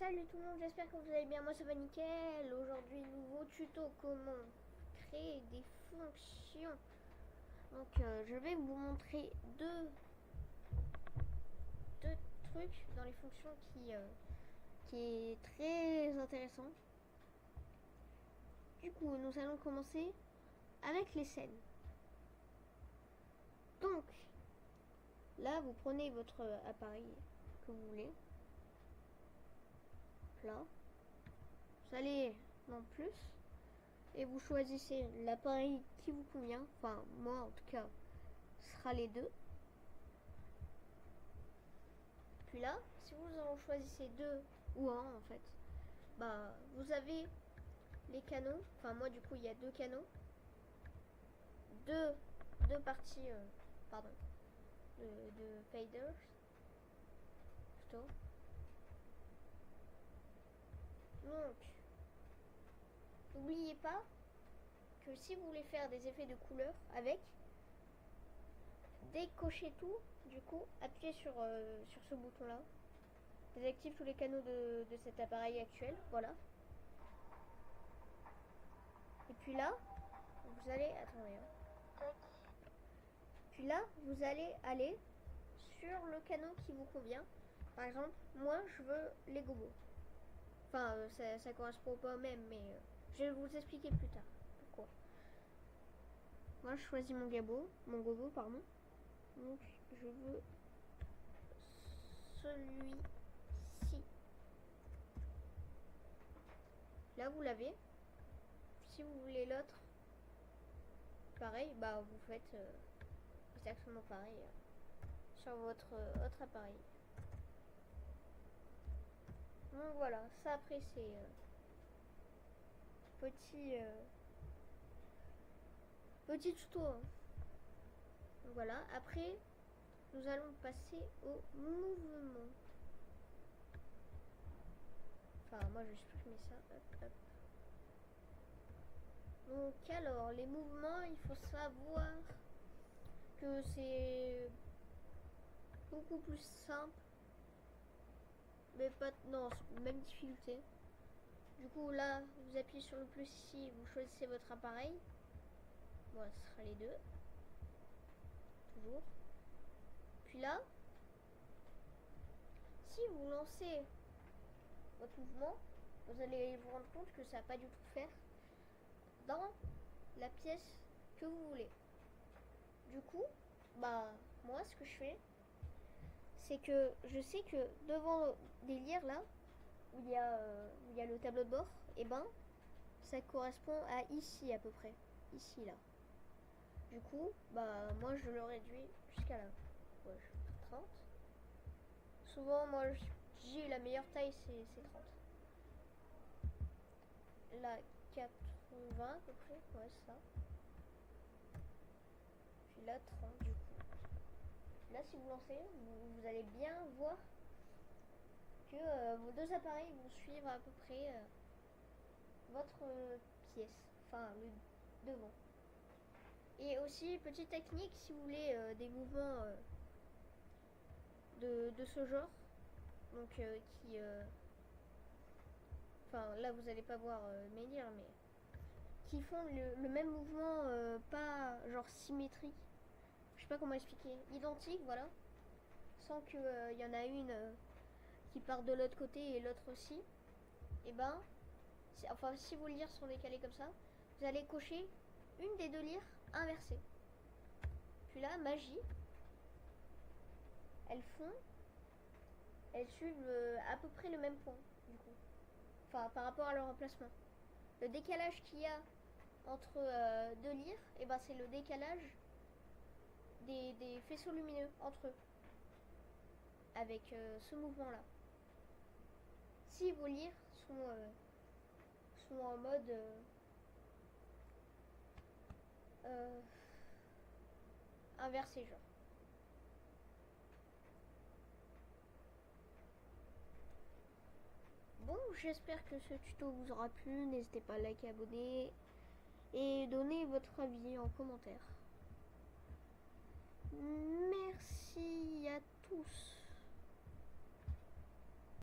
Salut tout le monde, j'espère que vous allez bien, moi ça va nickel. Aujourd'hui, nouveau tuto comment créer des fonctions. Donc je vais vous montrer deux trucs dans les fonctions qui est très intéressant. Du coup, nous allons commencer avec les scènes. Donc là, vous prenez votre appareil que vous voulez. Là, vous allez dans plus et vous choisissez l'appareil qui vous convient. Enfin, moi en tout cas, ce sera les deux. Puis là, si vous en choisissez deux ou un en fait, bah vous avez les canaux. Enfin moi du coup il y a deux canaux, deux parties, pardon, de faders plutôt. Donc n'oubliez pas que si vous voulez faire des effets de couleur avec, décochez tout. Du coup, appuyez sur ce bouton là. Désactive tous les canaux de cet appareil actuel. Voilà. Et puis là, vous allez. Attendez. Puis là, vous allez aller sur le canal qui vous convient. Par exemple, moi, je veux les gobos. Enfin, ça correspond pas au même, mais je vais vous expliquer plus tard pourquoi. Moi, je choisis mon gobo, pardon. Donc, je veux celui-ci. Là, vous l'avez. Si vous voulez l'autre, pareil, bah vous faites exactement pareil sur votre autre appareil. Donc voilà, ça après c'est petit tuto. Donc voilà, après nous allons passer au mouvement. Enfin moi je supprime ça, hop hop. Donc alors les mouvements, il faut savoir que c'est beaucoup plus simple, mais pas non, même difficulté. Du coup là vous appuyez sur le plus ici, vous choisissez votre appareil. Bon, ce sera les deux. Toujours. Puis là, si vous lancez votre mouvement, vous allez vous rendre compte que ça va pas du tout faire dans la pièce que vous voulez. Du coup, bah moi ce que je fais, c'est que je sais que devant des lires là, où il y a le tableau de bord, et ben ça correspond à ici à peu près. Ici là. Du coup, bah moi je le réduis jusqu'à là. Ouais, 30. Souvent moi j'ai la meilleure taille, c'est 30. Là 80 à peu près, ouais ça. Puis là 30 du coup. Là si vous lancez, vous allez bien voir que vos deux appareils vont suivre à peu près votre pièce, enfin le devant. Et aussi petite technique si vous voulez des mouvements de ce genre, donc qui enfin là vous allez pas voir mes lires, mais qui font le même mouvement, pas genre symétrique, je sais pas comment expliquer, identique, voilà, sans que y en a une qui part de l'autre côté et l'autre aussi. Et ben enfin si vos lires sont décalés comme ça, vous allez cocher une des deux lires inversées. Puis là, magie, elles suivent à peu près le même point du coup, enfin par rapport à leur emplacement. Le décalage qu'il y a entre deux lires, et ben c'est le décalage des faisceaux lumineux entre eux avec ce mouvement là. Si vos lires sont en mode inversé genre. Bon, j'espère que ce tuto vous aura plu. N'hésitez pas à liker, abonner et donner votre avis en commentaire. Merci à tous.